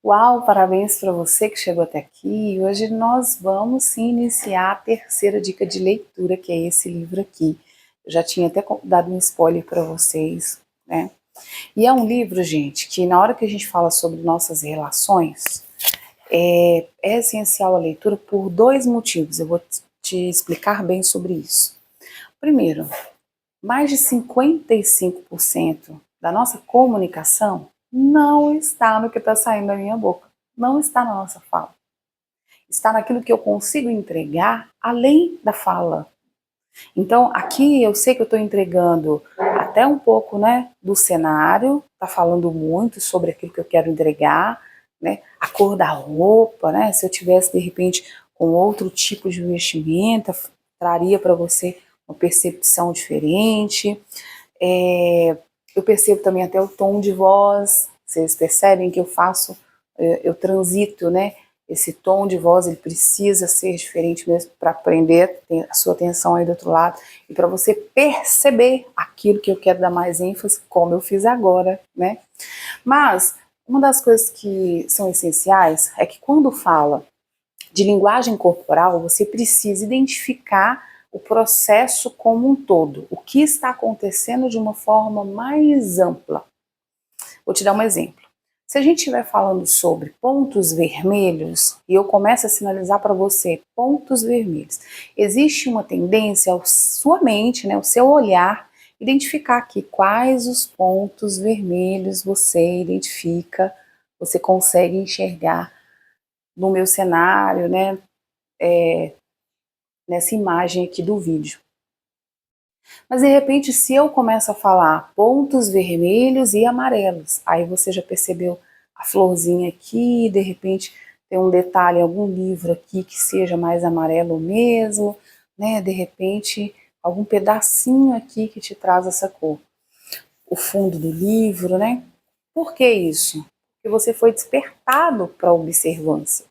Uau, parabéns para você que chegou até aqui. Hoje nós vamos sim iniciar a terceira dica de leitura, que é esse livro aqui. Eu já tinha até dado um spoiler para vocês, né? E é um livro, gente, que na hora que a gente fala sobre nossas relações, é essencial a leitura por dois motivos. Eu vou te explicar bem sobre isso. Primeiro, mais de 55% da nossa comunicação não está no que está saindo da minha boca, não está na nossa fala. Está naquilo que eu consigo entregar além da fala. Então, aqui eu sei que eu estou entregando até um pouco, né, do cenário, está falando muito sobre aquilo que eu quero entregar, né, a cor da roupa, né, se eu tivesse de repente com outro tipo de vestimenta, traria para você uma percepção diferente. Eu percebo também até o tom de voz, vocês percebem que eu faço, eu transito, né, esse tom de voz, ele precisa ser diferente mesmo para aprender a sua atenção aí do outro lado e para você perceber aquilo que eu quero dar mais ênfase, como eu fiz agora, né? Mas uma das coisas que são essenciais é que quando fala de linguagem corporal, você precisa identificar o processo como um todo, o que está acontecendo de uma forma mais ampla. Vou te dar um exemplo. Se a gente estiver falando sobre pontos vermelhos, e eu começo a sinalizar para você pontos vermelhos, existe uma tendência, a sua mente, né, o seu olhar, identificar aqui quais os pontos vermelhos você identifica, você consegue enxergar no meu cenário, né, nessa imagem aqui do vídeo. Mas de repente, se eu começo a falar pontos vermelhos e amarelos, aí você já percebeu a florzinha aqui, de repente tem um detalhe, algum livro aqui que seja mais amarelo mesmo, né? De repente, algum pedacinho aqui que te traz essa cor. O fundo do livro, né? Por que isso? Porque você foi despertado para a observância.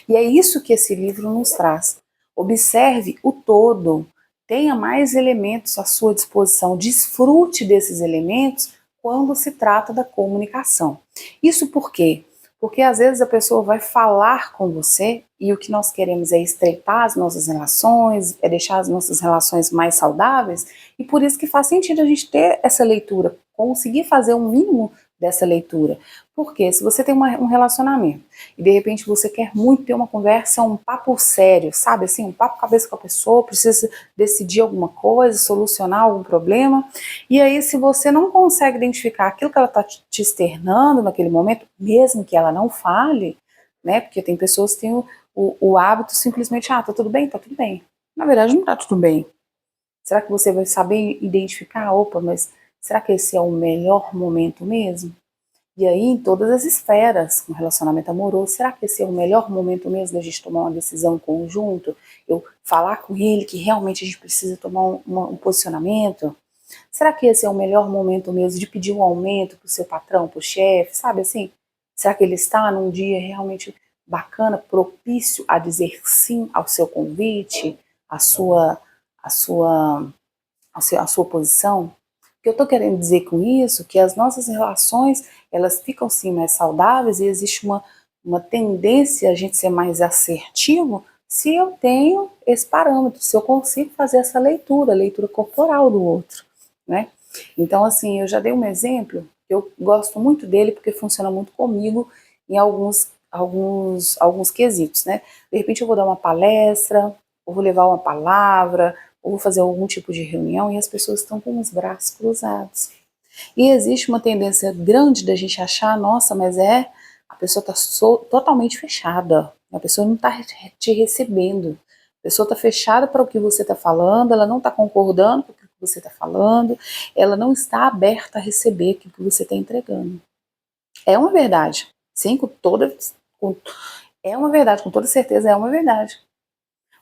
E é isso que esse livro nos traz. Observe o todo, tenha mais elementos à sua disposição, desfrute desses elementos quando se trata da comunicação. Isso por quê? Porque às vezes a pessoa vai falar com você e o que nós queremos é estreitar as nossas relações, é deixar as nossas relações mais saudáveis, e por isso que faz sentido a gente ter essa leitura, conseguir fazer um mínimo dessa leitura. Porque se você tem um relacionamento e de repente você quer muito ter uma conversa, um papo sério, sabe assim, um papo cabeça com a pessoa, precisa decidir alguma coisa, solucionar algum problema, e aí se você não consegue identificar aquilo que ela está te externando naquele momento, mesmo que ela não fale, né, porque tem pessoas que têm o hábito simplesmente, tá tudo bem? Tá tudo bem. Na verdade não tá tudo bem. Será que você vai saber identificar, opa, mas será que esse é o melhor momento mesmo? E aí, em todas as esferas, um relacionamento amoroso, será que esse é o melhor momento mesmo da gente tomar uma decisão conjunto? Eu falar com ele que realmente a gente precisa tomar um posicionamento? Será que esse é o melhor momento mesmo de pedir um aumento para o seu patrão, para o chefe, sabe assim? Será que ele está num dia realmente bacana, propício a dizer sim ao seu convite, à sua, à sua, à sua posição? O que eu estou querendo dizer com isso é que as nossas relações, elas ficam sim mais saudáveis e existe uma tendência a gente ser mais assertivo se eu tenho esse parâmetro, se eu consigo fazer essa leitura, leitura corporal do outro, né? Então, assim, eu já dei um exemplo, eu gosto muito dele porque funciona muito comigo em alguns quesitos, né? De repente eu vou dar uma palestra, ou vou levar uma palavra, ou vou fazer algum tipo de reunião e as pessoas estão com os braços cruzados. E existe uma tendência grande da gente achar, nossa, mas a pessoa está totalmente fechada, a pessoa não está te recebendo, a pessoa está fechada para o que você está falando, ela não está concordando com o que você está falando, ela não está aberta a receber aquilo que você está entregando. É uma verdade, sim, é uma verdade, com toda certeza é uma verdade.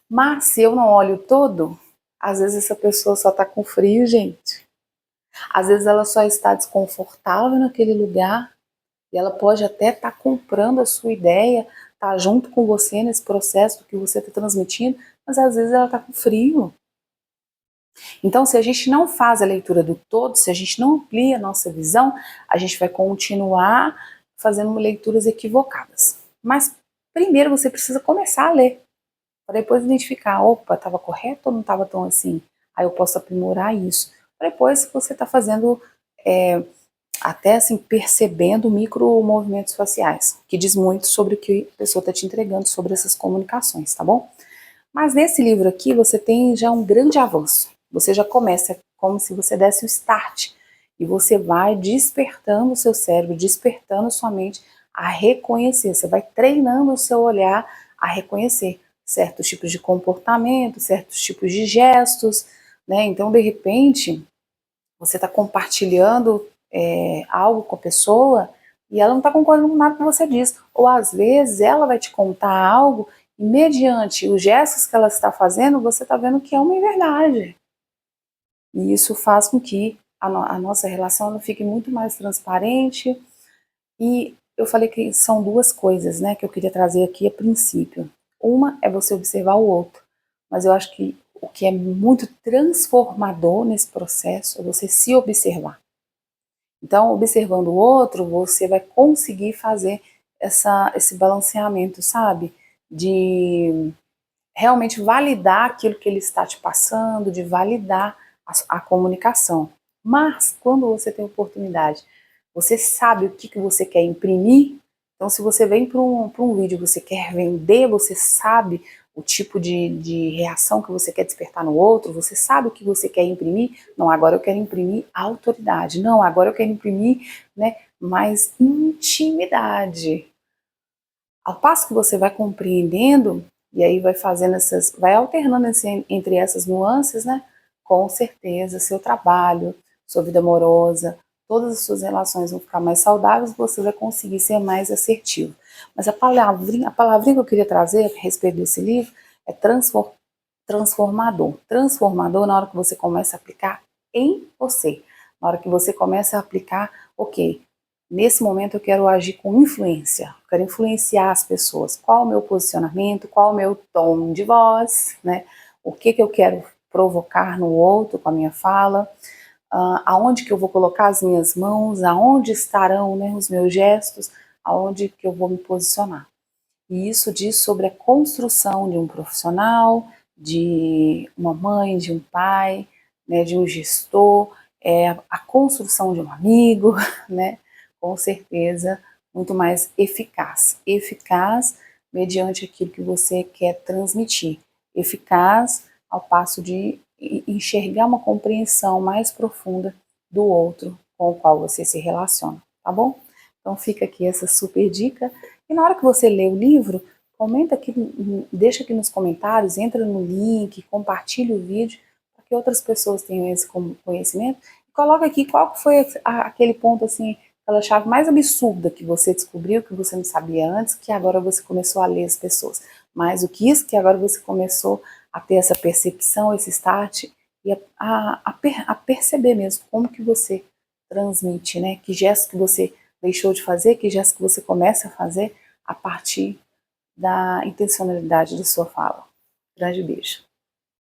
Mas se eu não olho todo, às vezes essa pessoa só está com frio, gente. Às vezes ela só está desconfortável naquele lugar e ela pode até estar comprando a sua ideia, estar junto com você nesse processo do que você está transmitindo, mas às vezes ela está com frio. Então, se a gente não faz a leitura do todo, se a gente não amplia a nossa visão, a gente vai continuar fazendo leituras equivocadas. Mas primeiro você precisa começar a ler, para depois identificar, opa, estava correto ou não estava tão assim? Aí eu posso aprimorar isso. Para depois você está fazendo, até assim, percebendo micro movimentos faciais, que diz muito sobre o que a pessoa está te entregando sobre essas comunicações, tá bom? Mas nesse livro aqui você tem já um grande avanço. Você já começa como se você desse o start e você vai despertando o seu cérebro, despertando sua mente a reconhecer. Você vai treinando o seu olhar a reconhecer certos tipos de comportamento, certos tipos de gestos, né? Então, de repente, você está compartilhando algo com a pessoa e ela não está concordando com nada que você diz. Ou às vezes ela vai te contar algo e mediante os gestos que ela está fazendo, você está vendo que é uma verdade. E isso faz com que a nossa relação ela fique muito mais transparente. E eu falei que são duas coisas, né, que eu queria trazer aqui a princípio. Uma é você observar o outro, mas eu acho que o que é muito transformador nesse processo é você se observar. Então, observando o outro, você vai conseguir fazer esse balanceamento, sabe? De realmente validar aquilo que ele está te passando, de validar a comunicação. Mas, quando você tem oportunidade, você sabe o que você quer imprimir. Então, se você vem para um vídeo que você quer vender, você sabe o tipo de reação que você quer despertar no outro, você sabe o que você quer imprimir. Não, agora eu quero imprimir autoridade. Não, agora eu quero imprimir, né, mais intimidade. Ao passo que você vai compreendendo, e aí vai fazendo vai alternando entre essas nuances, né? Com certeza, seu trabalho, sua vida amorosa, todas as suas relações vão ficar mais saudáveis, você vai conseguir ser mais assertivo. Mas a palavrinha que eu queria trazer a respeito desse livro é transformador. Transformador na hora que você começa a aplicar em você. Na hora que você começa a aplicar, ok, nesse momento eu quero agir com influência, eu quero influenciar as pessoas. Qual o meu posicionamento, qual o meu tom de voz, né? O que eu quero provocar no outro com a minha fala, aonde que eu vou colocar as minhas mãos, aonde estarão, né, os meus gestos, aonde que eu vou me posicionar. E isso diz sobre a construção de um profissional, de uma mãe, de um pai, né, de um gestor, a construção de um amigo, né, com certeza muito mais eficaz. Eficaz mediante aquilo que você quer transmitir. Eficaz ao passo de enxergar uma compreensão mais profunda do outro com o qual você se relaciona, tá bom? Então fica aqui essa super dica. E na hora que você lê o livro, comenta aqui, deixa aqui nos comentários, entra no link, compartilha o vídeo, para que outras pessoas tenham esse conhecimento. E coloca aqui qual foi aquele ponto, assim, aquela chave mais absurda que você descobriu, que você não sabia antes, que agora você começou a ler as pessoas. Mais do que isso, que agora você começou a ter essa percepção, esse start, e a perceber mesmo como que você transmite, né? Que gesto que você deixou de fazer, que gesto que você começa a fazer a partir da intencionalidade da sua fala. Grande beijo.